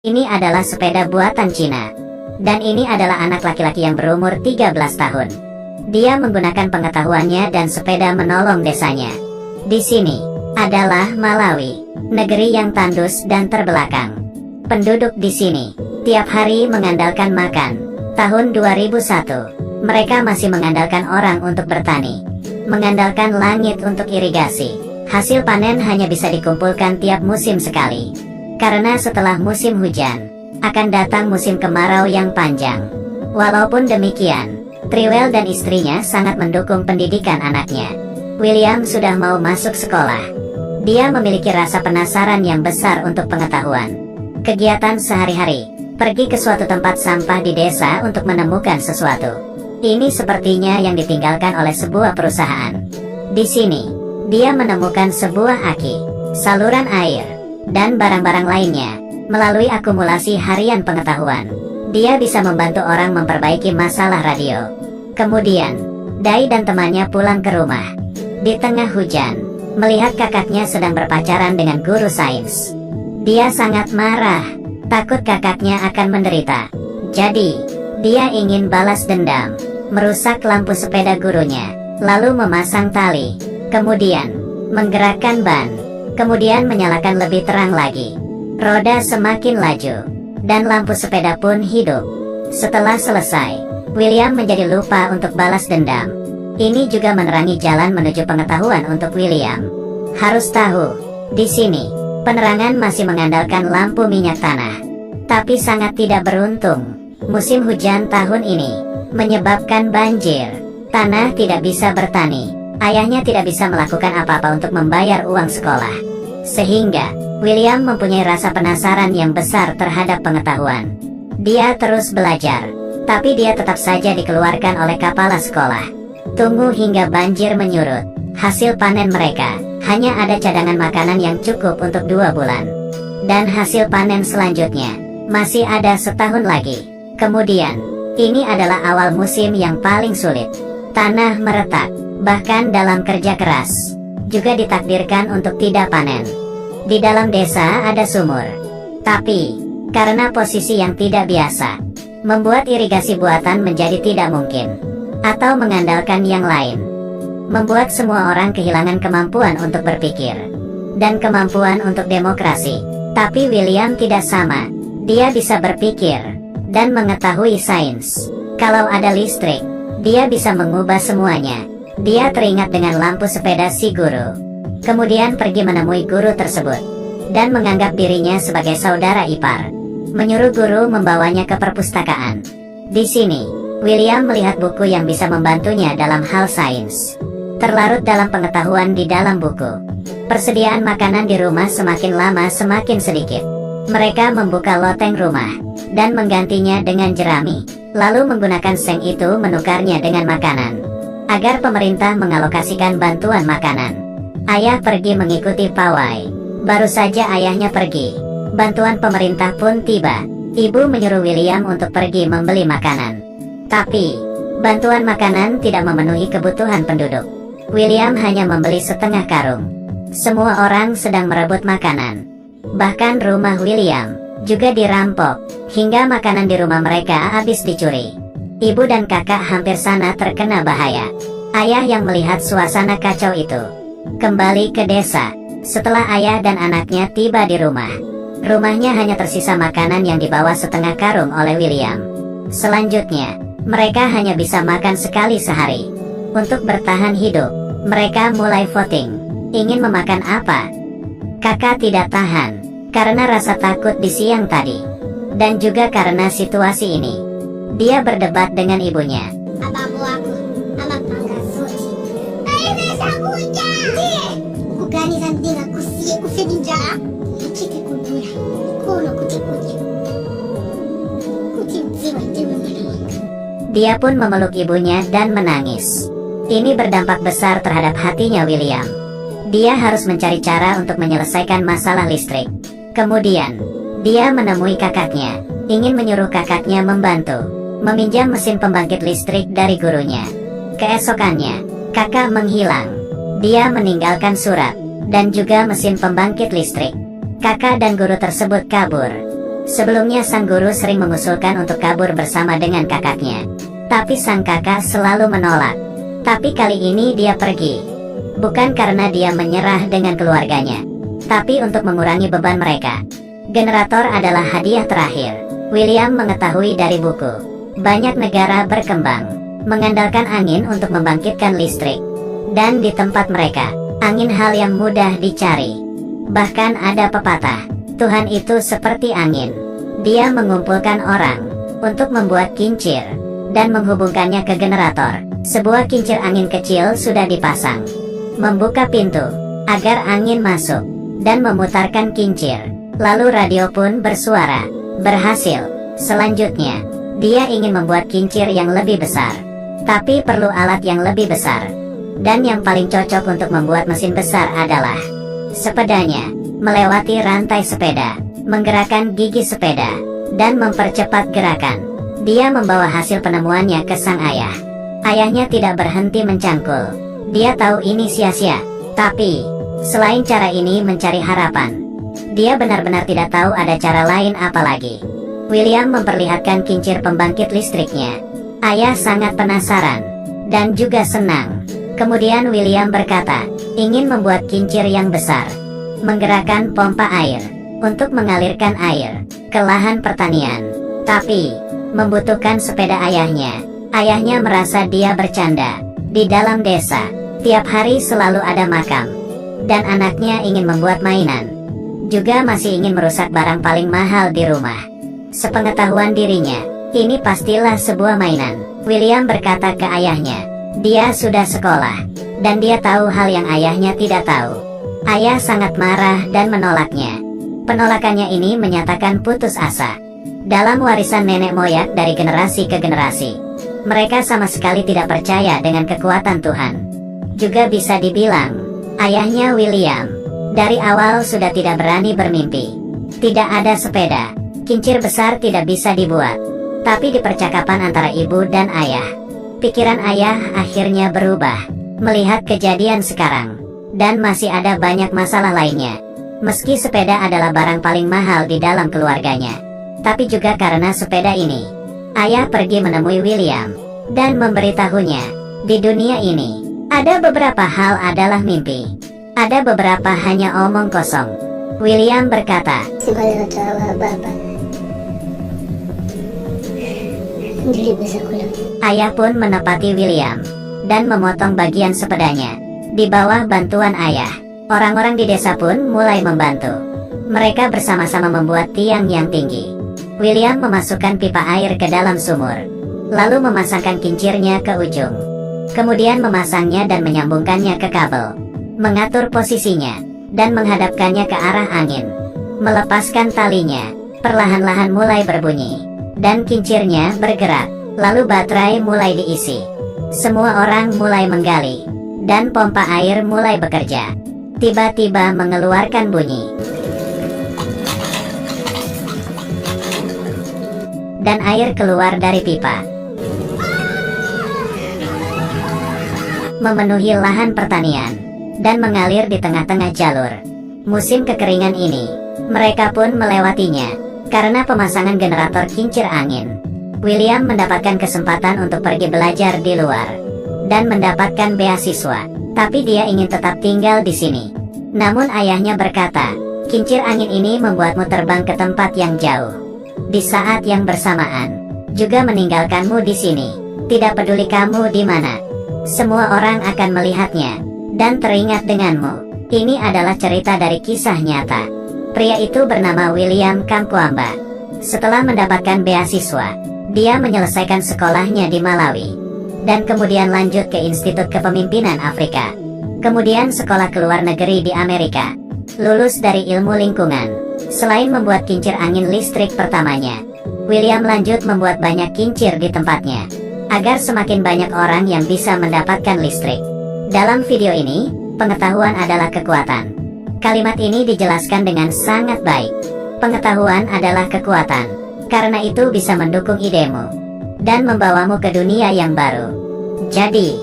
Ini adalah sepeda buatan Cina. Dan ini adalah anak laki-laki yang berumur 13 tahun. Dia menggunakan pengetahuannya dan sepeda menolong desanya. Di sini adalah Malawi, negeri yang tandus dan terbelakang. Penduduk di sini tiap hari mengandalkan makan. Tahun 2001, mereka masih mengandalkan orang untuk bertani, mengandalkan langit untuk irigasi. Hasil panen hanya bisa dikumpulkan tiap musim sekali. Karena setelah musim hujan, akan datang musim kemarau yang panjang. Walaupun demikian, Trewell dan istrinya sangat mendukung pendidikan anaknya. William sudah mau masuk sekolah. Dia memiliki rasa penasaran yang besar untuk pengetahuan. Kegiatan sehari-hari, pergi ke suatu tempat sampah di desa untuk menemukan sesuatu. Ini sepertinya yang ditinggalkan oleh sebuah perusahaan. Di sini, dia menemukan sebuah aki, saluran air, dan barang-barang lainnya. Melalui akumulasi harian pengetahuan, dia bisa membantu orang memperbaiki masalah radio. Kemudian, Dai dan temannya pulang ke rumah. Di tengah hujan, melihat kakaknya sedang berpacaran dengan guru sains. Dia sangat marah, takut kakaknya akan menderita. Jadi, dia ingin balas dendam, merusak lampu sepeda gurunya, lalu memasang tali, kemudian menggerakkan ban, kemudian menyalakan lebih terang lagi. Roda semakin laju, dan lampu sepeda pun hidup. Setelah selesai, William menjadi lupa untuk balas dendam. Ini juga menerangi jalan menuju pengetahuan untuk William. Harus tahu, di sini, penerangan masih mengandalkan lampu minyak tanah. Tapi sangat tidak beruntung, musim hujan tahun ini menyebabkan banjir. Tanah tidak bisa bertani. Ayahnya tidak bisa melakukan apa-apa untuk membayar uang sekolah. Sehingga, William mempunyai rasa penasaran yang besar terhadap pengetahuan. Dia terus belajar, tapi dia tetap saja dikeluarkan oleh kepala sekolah. Tunggu hingga banjir menyurut. Hasil panen mereka, hanya ada cadangan makanan yang cukup untuk 2 bulan. Dan hasil panen selanjutnya, masih ada setahun lagi. Kemudian, ini adalah awal musim yang paling sulit. Tanah meretak, bahkan dalam kerja keras, juga ditakdirkan untuk tidak panen. Di dalam desa ada sumur. Tapi, karena posisi yang tidak biasa, membuat irigasi buatan menjadi tidak mungkin. Atau mengandalkan yang lain. Membuat semua orang kehilangan kemampuan untuk berpikir. Dan kemampuan untuk demokrasi. Tapi William tidak sama. Dia bisa berpikir. Dan mengetahui sains. Kalau ada listrik, dia bisa mengubah semuanya. Dia teringat dengan lampu sepeda si guru. Kemudian pergi menemui guru tersebut, dan menganggap dirinya sebagai saudara ipar. Menyuruh guru membawanya ke perpustakaan. Di sini, William melihat buku yang bisa membantunya dalam hal sains. Terlarut dalam pengetahuan di dalam buku. Persediaan makanan di rumah semakin lama semakin sedikit. Mereka membuka loteng rumah, dan menggantinya dengan jerami. Lalu menggunakan seng itu menukarnya dengan makanan. Agar pemerintah mengalokasikan bantuan makanan. Ayah pergi mengikuti pawai. Baru saja ayahnya pergi, bantuan pemerintah pun tiba. Ibu menyuruh William untuk pergi membeli makanan. Tapi, bantuan makanan tidak memenuhi kebutuhan penduduk. William hanya membeli setengah karung. Semua orang sedang merebut makanan. Bahkan rumah William juga dirampok, hingga makanan di rumah mereka habis dicuri. Ibu dan kakak hampir sana terkena bahaya. Ayah yang melihat suasana kacau itu, kembali ke desa. Setelah ayah dan anaknya tiba di rumah, rumahnya hanya tersisa makanan yang dibawa setengah karung oleh William. Selanjutnya, mereka hanya bisa makan sekali sehari. Untuk bertahan hidup, mereka mulai voting. Ingin memakan apa? Kakak tidak tahan, karena rasa takut di siang tadi. Dan juga karena situasi ini. Dia berdebat dengan ibunya. Dia pun memeluk ibunya dan menangis. Ini berdampak besar terhadap hatinya William. Dia harus mencari cara untuk menyelesaikan masalah listrik. Kemudian, dia menemui kakaknya, ingin menyuruh kakaknya membantu meminjam mesin pembangkit listrik dari gurunya. Keesokannya, kakak menghilang. Dia meninggalkan surat, dan juga mesin pembangkit listrik. Kakak dan guru tersebut kabur. Sebelumnya sang guru sering mengusulkan untuk kabur bersama dengan kakaknya. Tapi sang kakak selalu menolak. Tapi kali ini dia pergi. Bukan karena dia menyerah dengan keluarganya, tapi untuk mengurangi beban mereka. Generator adalah hadiah terakhir. William mengetahui dari buku. Banyak negara berkembang mengandalkan angin untuk membangkitkan listrik. Dan di tempat mereka, angin hal yang mudah dicari. Bahkan ada pepatah, Tuhan itu seperti angin. Dia mengumpulkan orang untuk membuat kincir dan menghubungkannya ke generator. Sebuah kincir angin kecil sudah dipasang, membuka pintu agar angin masuk dan memutarkan kincir. Lalu radio pun bersuara. Berhasil. Selanjutnya, dia ingin membuat kincir yang lebih besar, tapi perlu alat yang lebih besar. Dan yang paling cocok untuk membuat mesin besar adalah sepedanya. Melewati rantai sepeda, menggerakkan gigi sepeda, dan mempercepat gerakan. Dia membawa hasil penemuannya ke sang ayah. Ayahnya tidak berhenti mencangkul. Dia tahu ini sia-sia, tapi selain cara ini mencari harapan, dia benar-benar tidak tahu ada cara lain apa lagi. William memperlihatkan kincir pembangkit listriknya. Ayah sangat penasaran dan juga senang. Kemudian William berkata, ingin membuat kincir yang besar, menggerakkan pompa air untuk mengalirkan air ke lahan pertanian. Tapi membutuhkan sepeda ayahnya. Ayahnya merasa dia bercanda. Di dalam desa, tiap hari selalu ada makam, dan anaknya ingin membuat mainan. Juga masih ingin merusak barang paling mahal di rumah. Sepengetahuan dirinya, ini pastilah sebuah mainan. William berkata ke ayahnya, dia sudah sekolah, dan dia tahu hal yang ayahnya tidak tahu. Ayah sangat marah dan menolaknya. Penolakannya ini menyatakan putus asa. Dalam warisan nenek moyang dari generasi ke generasi, mereka sama sekali tidak percaya dengan kekuatan Tuhan. Juga bisa dibilang, ayahnya William dari awal sudah tidak berani bermimpi. Tidak ada sepeda, kincir besar tidak bisa dibuat. Tapi di percakapan antara ibu dan ayah, pikiran ayah akhirnya berubah melihat kejadian sekarang. Dan masih ada banyak masalah lainnya. Meski sepeda adalah barang paling mahal di dalam keluarganya, tapi juga karena sepeda ini, ayah pergi menemui William dan memberitahunya, di dunia ini, ada beberapa hal adalah mimpi. Ada beberapa hanya omong kosong. William berkata, ayah pun menepati William dan memotong bagian sepedanya. Di bawah bantuan ayah, orang-orang di desa pun mulai membantu. Mereka bersama-sama membuat tiang yang tinggi. William memasukkan pipa air ke dalam sumur, lalu memasangkan kincirnya ke ujung. Kemudian memasangnya dan menyambungkannya ke kabel, mengatur posisinya, dan menghadapkannya ke arah angin. Melepaskan talinya, perlahan-lahan mulai berbunyi, dan kincirnya bergerak. Lalu baterai mulai diisi. Semua orang mulai menggali, dan pompa air mulai bekerja. Tiba-tiba mengeluarkan bunyi, dan air keluar dari pipa, memenuhi lahan pertanian, dan mengalir di tengah-tengah jalur. Musim kekeringan ini, mereka pun melewatinya, karena pemasangan generator kincir angin. William mendapatkan kesempatan untuk pergi belajar di luar, dan mendapatkan beasiswa. Tapi dia ingin tetap tinggal di sini. Namun ayahnya berkata, kincir angin ini membuatmu terbang ke tempat yang jauh. Di saat yang bersamaan, juga meninggalkanmu di sini. Tidak peduli kamu di mana, semua orang akan melihatnya, dan teringat denganmu. Ini adalah cerita dari kisah nyata. Pria itu bernama William Kamkwamba. Setelah mendapatkan beasiswa, dia menyelesaikan sekolahnya di Malawi, dan kemudian lanjut ke Institut Kepemimpinan Afrika. Kemudian sekolah ke luar negeri di Amerika. Lulus dari ilmu lingkungan. Selain membuat kincir angin listrik pertamanya, William lanjut membuat banyak kincir di tempatnya, agar semakin banyak orang yang bisa mendapatkan listrik. Dalam video ini, pengetahuan adalah kekuatan. Kalimat ini dijelaskan dengan sangat baik. Pengetahuan adalah kekuatan, karena itu bisa mendukung idemu dan membawamu ke dunia yang baru. Jadi,